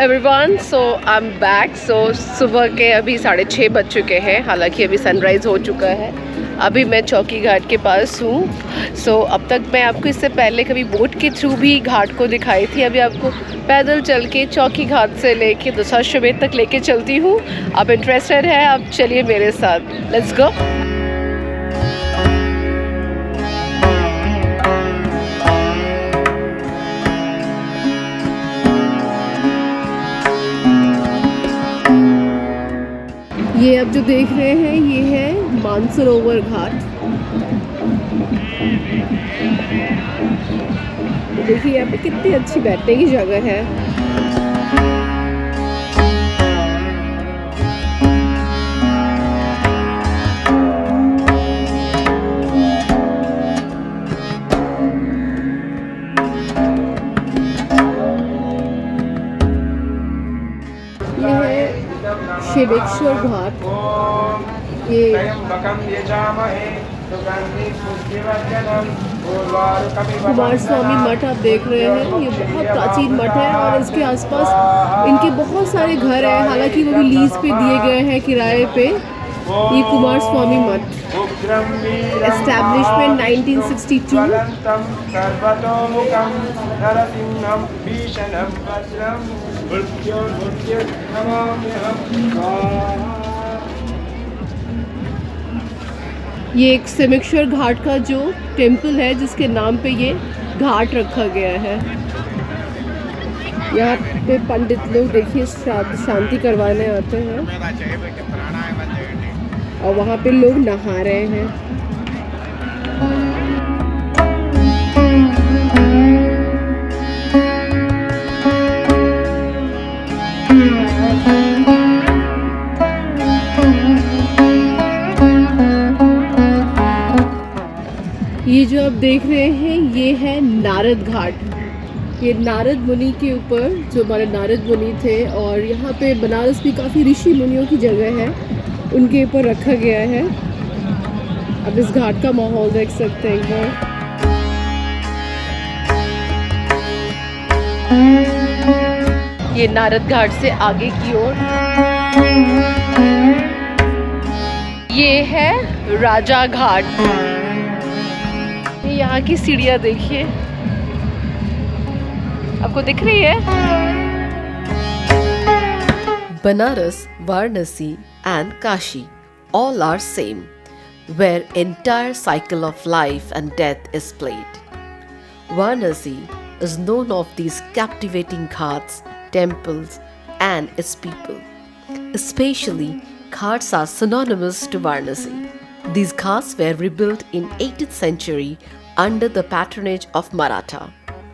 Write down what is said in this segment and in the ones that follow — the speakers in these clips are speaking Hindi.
Everyone, so I am back. सुबह के अभी 6:30 बज चुके हैं, हालांकि अभी सनराइज़ हो चुका है। अभी मैं चौकी घाट के पास हूँ। अब तक मैं आपको इससे पहले कभी बोट के थ्रू भी घाट को दिखाई थी। अभी आपको पैदल चल के चौकी घाट से लेके दशाश्वमेध तक लेके चलती हूँ। आप इंटरेस्टेड है? आप चलिए मेरे साथ, लेट्स गो। ये अब जो देख रहे हैं ये है मानसरोवर घाट। देखिए यहाँ पे कितनी अच्छी बैठने की जगह है। शिवेश्वर घाट, ये कुमार स्वामी मठ आप देख रहे हैं। ये बहुत प्राचीन मठ है और इसके आसपास इनके बहुत सारे घर हैं, हालांकि वो भी लीज पे दिए गए हैं, किराए पे। ये कुमार स्वामी मठ एस्टैब्लिशमेंट 1962। ये एक सिमेश्वर घाट का जो टेम्पल है, जिसके नाम पे ये घाट रखा गया है। यहाँ पे पंडित लोग देखिए शांति करवाने आते हैं और वहाँ पे लोग नहा रहे हैं। ये जो आप देख रहे हैं ये है नारद घाट। ये नारद मुनि के ऊपर, जो हमारे नारद मुनि थे, और यहाँ पे बनारस भी काफ़ी ऋषि मुनियों की जगह है, उनके ऊपर रखा गया है। अब इस घाट का माहौल देख सकते हैं एक बार। ये नारद घाट से आगे की ओर ये है राजा घाट। यहाँ की सीढ़ियाँ देखिए, आपको दिख रही है? Banaras, Varanasi and Kashi all are same, where entire cycle of life and death is played. Varanasi is known of these captivating ghats, temples and its people. Especially, ghats are synonymous to Varanasi. These ghats were rebuilt in 18th century under the patronage of Maratha.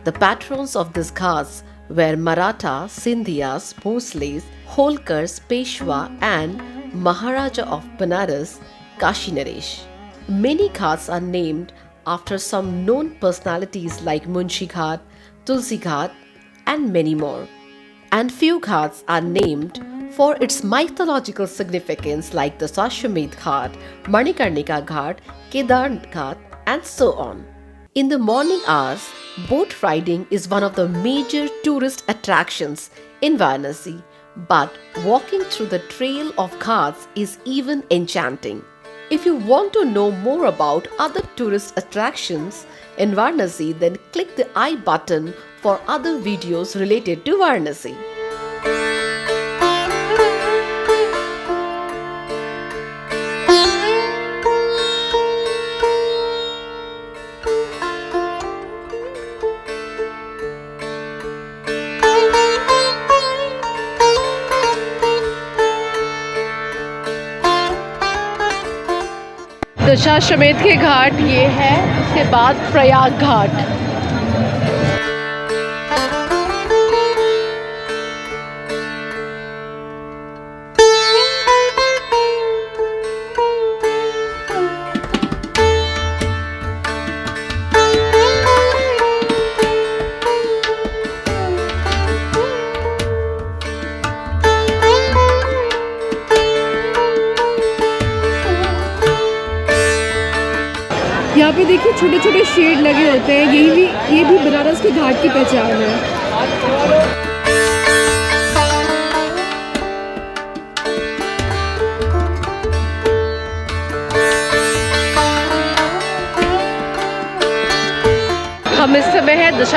The patrons of these ghats were Maratha, Sindhyas, Bhosles, Holkars, Peshwa and Maharaja of Banaras, Kashi Naresh. Many ghats are named after some known personalities like Munshi Ghat, Tulsi Ghat and many more. And few ghats are named for its mythological significance like the Dashaswamedh Ghat, Manikarnika Ghat, Kedarnath Ghat and so on. In the morning hours, boat riding is one of the major tourist attractions in Varanasi, but walking through the trail of ghats is even enchanting. If you want to know more about other tourist attractions in Varanasi, then click the I button for other videos related to Varanasi. Dashashwamedh के घाट ये है, उसके बाद प्रयाग घाट। यहाँ पे देखिए छोटे छोटे शेड लगे होते हैं, ये भी बनारस के घाट की पहचान है।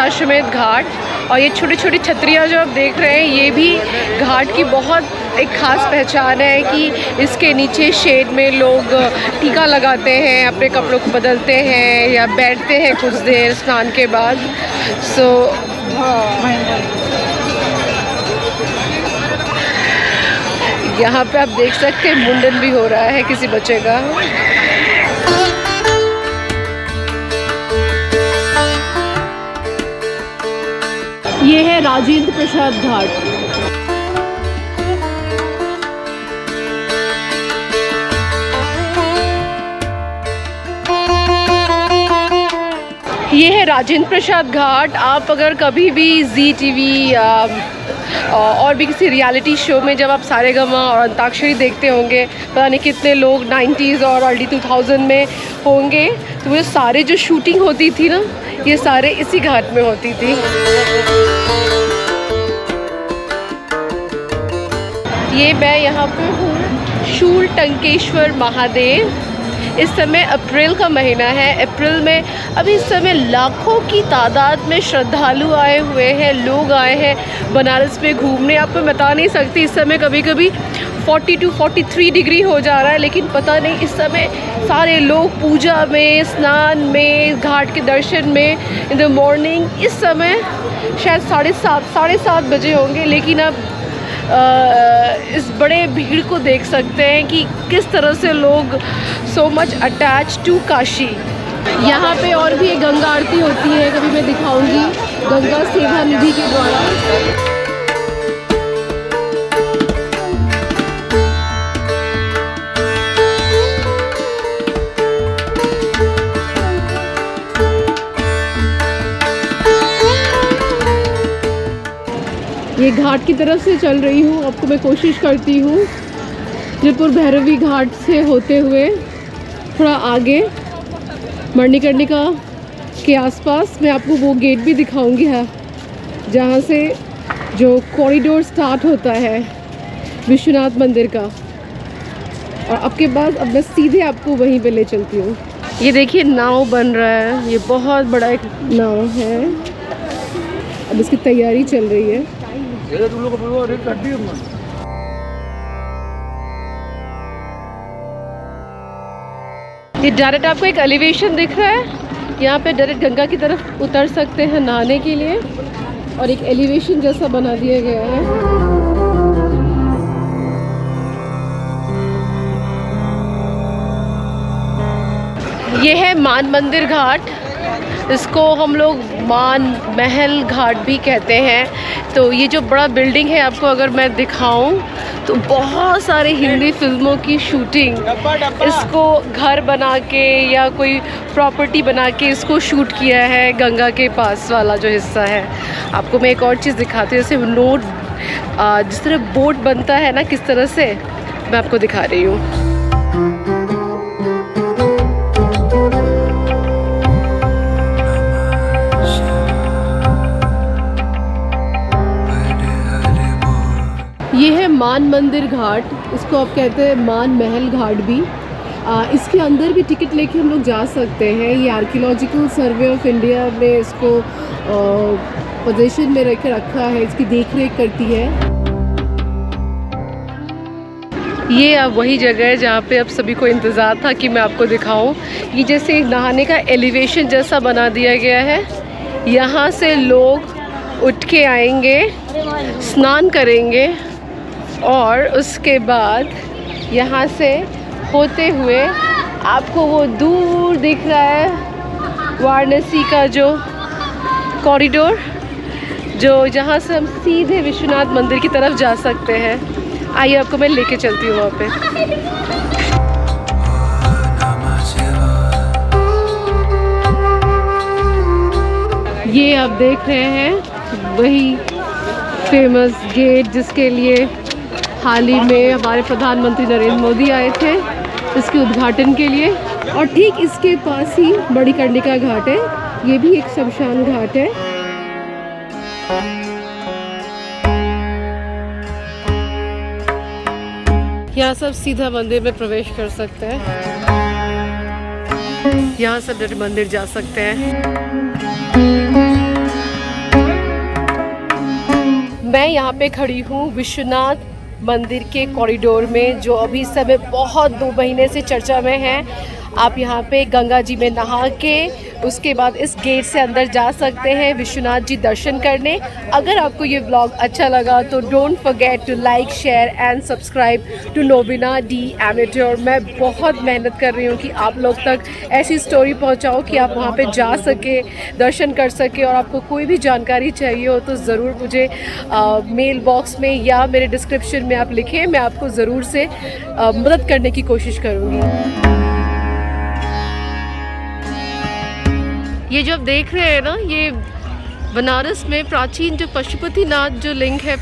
दशाश्वमेध घाट। और ये छोटी छोटी छतरियाँ जो आप देख रहे हैं, ये भी घाट की बहुत एक ख़ास पहचान है कि इसके नीचे शेड में लोग टीका लगाते हैं, अपने कपड़ों को बदलते हैं या बैठते हैं कुछ देर स्नान के बाद। यहाँ पे आप देख सकते हैं मुंडन भी हो रहा है किसी बच्चे का। ये है राजेंद्र प्रसाद घाट। ये है राजेंद्र प्रसाद घाट। आप अगर कभी भी जी टीवी और भी किसी रियलिटी शो में जब आप सारेगामा और अंताक्षरी देखते होंगे, पता नहीं कितने लोग 90s और अर्ली 2000 में होंगे, तो ये सारे जो शूटिंग होती थी ना, ये सारे इसी घाट में होती थी। ये मैं यहाँ पे हूँ शूल टंकेश्वर महादेव। इस समय अप्रैल का महीना है। अप्रैल में अभी इस समय लाखों की तादाद में श्रद्धालु आए हुए हैं, लोग आए हैं बनारस में घूमने। आपको बता नहीं सकती, इस समय कभी कभी 42 43 डिग्री हो जा रहा है, लेकिन पता नहीं इस समय सारे लोग पूजा में, स्नान में, घाट के दर्शन में इन द मॉर्निंग। इस समय शायद 7:30 बजे होंगे, लेकिन अब इस बड़े भीड़ को देख सकते हैं कि किस तरह से लोग so much attach to Kashi. यहाँ पे और भी एक गंगा आरती होती है, कभी मैं दिखाऊंगी, गंगा सेवा निधि के द्वारा। ये घाट की तरफ से चल रही हूँ, आपको मैं कोशिश करती हूँ जयपुर भैरवी घाट से होते हुए थोड़ा आगे मणिकर्णिका के आसपास मैं आपको वो गेट भी दिखाऊंगी है, जहाँ से जो कॉरिडोर स्टार्ट होता है विश्वनाथ मंदिर का। और आपके बाद अब मैं सीधे आपको वहीं पे ले चलती हूँ। ये देखिए नाव बन रहा है, ये बहुत बड़ा एक नाव है, अब इसकी तैयारी चल रही है। ये डायरेक्ट आपको एक एलिवेशन दिख रहा है, यहाँ पे डायरेक्ट गंगा की तरफ उतर सकते हैं नहाने के लिए, और एक एलिवेशन जैसा बना दिया गया है। ये है मान मंदिर घाट, इसको हम लोग मान महल घाट भी कहते हैं। तो ये जो बड़ा बिल्डिंग है, आपको अगर मैं दिखाऊं तो बहुत सारे हिंदी फिल्मों की शूटिंग इसको घर बना के या कोई प्रॉपर्टी बना के इसको शूट किया है। गंगा के पास वाला जो हिस्सा है, आपको मैं एक और चीज़ दिखाती हूँ, जैसे नोट जिस तरह बोट बनता है ना, किस तरह से मैं आपको दिखा रही हूँ। ये है मान मंदिर घाट, इसको आप कहते हैं मान महल घाट भी। इसके अंदर भी टिकट लेके हम लोग जा सकते हैं। ये आर्कियोलॉजिकल सर्वे ऑफ इंडिया ने इसको पोजीशन में रखा है, इसकी देख रेख करती है। ये अब वही जगह है जहाँ पे अब सभी को इंतज़ार था कि मैं आपको दिखाऊं। ये जैसे नहाने का एलिवेशन जैसा बना दिया गया है, यहाँ से लोग उठ के आएंगे, स्नान करेंगे और उसके बाद यहाँ से होते हुए आपको वो दूर दिख रहा है वाराणसी का जो कॉरिडोर, जो जहाँ से हम सीधे विश्वनाथ मंदिर की तरफ जा सकते हैं। आइए आपको मैं लेके चलती हूँ वहाँ पे। ये आप देख रहे हैं वही फेमस गेट जिसके लिए हाल ही में हमारे प्रधानमंत्री नरेंद्र मोदी आए थे इसके उद्घाटन के लिए। और ठीक इसके पास ही मणिकर्णिका घाट है, ये भी एक शमशान घाट है। यहाँ सब सीधा मंदिर में प्रवेश कर सकते हैं, यहाँ सब मंदिर जा सकते हैं। मैं यहाँ पे खड़ी हूँ विश्वनाथ मंदिर के कॉरिडोर में, जो अभी समय बहुत 2 महीने से चर्चा में है। आप यहाँ पे गंगा जी में नहा के उसके बाद इस गेट से अंदर जा सकते हैं विश्वनाथ जी दर्शन करने। अगर आपको ये व्लॉग अच्छा लगा तो don't forget to like, share and subscribe to Nobina the amateur. मैं बहुत मेहनत कर रही हूँ कि आप लोग तक ऐसी स्टोरी पहुँचाऊँ कि आप वहाँ पे जा सके, दर्शन कर सके। और आपको कोई भी जानकारी चाहिए हो तो ज़रूर मुझे मेल बॉक्स में या मेरे डिस्क्रिप्शन में आप लिखें, मैं आपको ज़रूर से मदद करने की कोशिश करूँगी। ये जो आप देख रहे हैं ना, ये बनारस में प्राचीन जो पशुपतिनाथ जो लिंग है,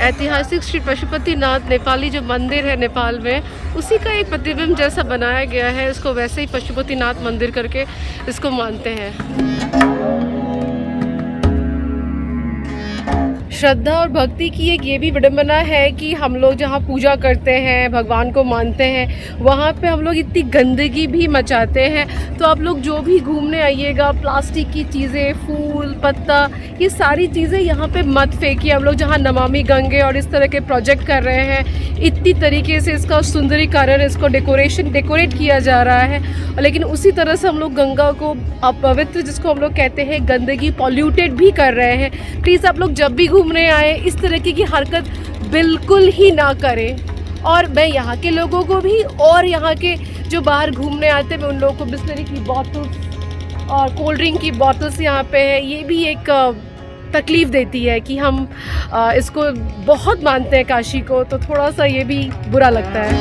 ऐतिहासिक श्री पशुपतिनाथ नेपाली जो मंदिर है नेपाल में, उसी का एक प्रतिबिंब जैसा बनाया गया है। इसको वैसे ही पशुपतिनाथ मंदिर करके इसको मानते हैं। श्रद्धा और भक्ति की एक ये भी विडंबना है कि हम लोग जहाँ पूजा करते हैं, भगवान को मानते हैं, वहाँ पे हम लोग इतनी गंदगी भी मचाते हैं। तो आप लोग जो भी घूमने आइएगा, प्लास्टिक की चीज़ें, फूल पत्ता, ये सारी चीज़ें यहाँ पे मत फेंकिए। हम लोग जहाँ नमामि गंगे और इस तरह के प्रोजेक्ट कर रहे हैं, इतनी तरीके से इसका सुंदरीकरण, इसको डेकोरेट किया जा रहा है, लेकिन उसी तरह से हम लोग गंगा को अपवित्र, जिसको हम लोग कहते हैं गंदगी, पॉल्यूटेड भी कर रहे हैं। प्लीज़ आप लोग जब भी घूमने आए इस तरीके की हरकत बिल्कुल ही ना करें। और मैं यहाँ के लोगों को भी और यहाँ के जो बाहर घूमने आते हैं, मैं उन लोगों को बिस्लरी की बॉटल्स और कोल्ड ड्रिंक की बॉटल्स यहाँ पे है, ये भी एक तकलीफ़ देती है कि हम इसको बहुत मानते हैं काशी को, तो थोड़ा सा ये भी बुरा लगता है।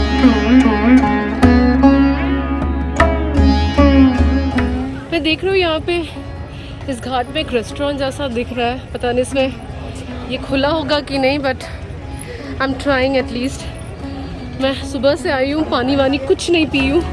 मैं देख रही हूँ यहाँ पे इस घाट में एक रेस्टोरेंट जैसा दिख रहा है, पता नहीं इसमें ये खुला होगा कि नहीं, but I am trying at least. मैं सुबह से आई हूँ, पानी वानी कुछ नहीं पी हूँ।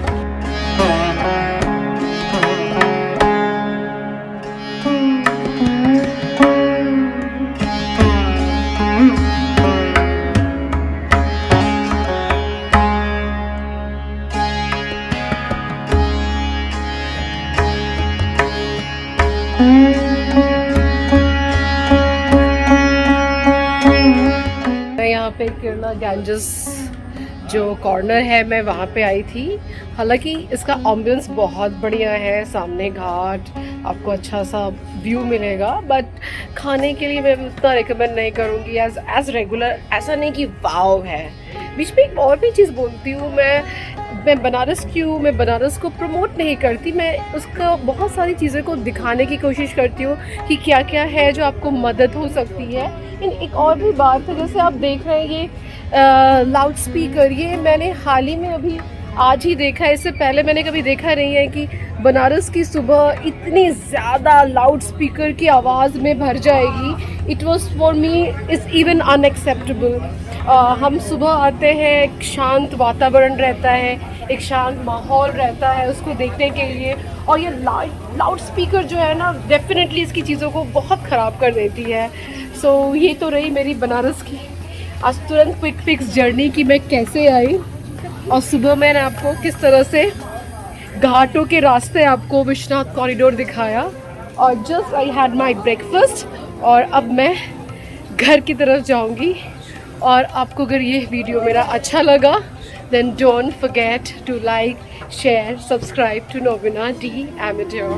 यहाँ पे केरला गैंजेस जो कॉर्नर है, मैं वहाँ पे आई थी। हालांकि इसका एम्बियंस बहुत बढ़िया है, सामने घाट, आपको अच्छा सा व्यू मिलेगा, बट खाने के लिए मैं उतना रिकमेंड नहीं करूँगी एज रेगुलर। ऐसा नहीं कि वाव है। बीच में एक और भी चीज़ बोलती हूँ, मैं बनारस की हूँ, मैं बनारस को प्रमोट नहीं करती, मैं उसका बहुत सारी चीज़ों को दिखाने की कोशिश करती हूँ कि क्या क्या है जो आपको मदद हो सकती है। एक और भी बात है, जैसे आप देख रहे हैं ये लाउड स्पीकर, ये मैंने हाल ही में अभी आज ही देखा है, इससे पहले मैंने कभी देखा नहीं है कि बनारस की सुबह इतनी ज़्यादा लाउड स्पीकर की आवाज़ में भर जाएगी। It was for me is even unacceptable. हम सुबह आते हैं, एक शांत वातावरण रहता है, एक शांत माहौल रहता है उसको देखने के लिए, और ये लाउड स्पीकर जो है ना, डेफिनेटली इसकी चीज़ों को बहुत ख़राब कर देती है। सो ये तो रही मेरी बनारस की आज तुरंत क्विक फिक्स जर्नी की मैं कैसे आई, और सुबह मैंने आपको किस तरह से घाटों के रास्ते आपको विश्वनाथ कॉरिडोर दिखाया, और just I had my breakfast, और अब मैं घर की तरफ जाऊंगी। और आपको अगर ये वीडियो मेरा अच्छा लगा, then don't forget to like, share, subscribe to Nobina D Amateur.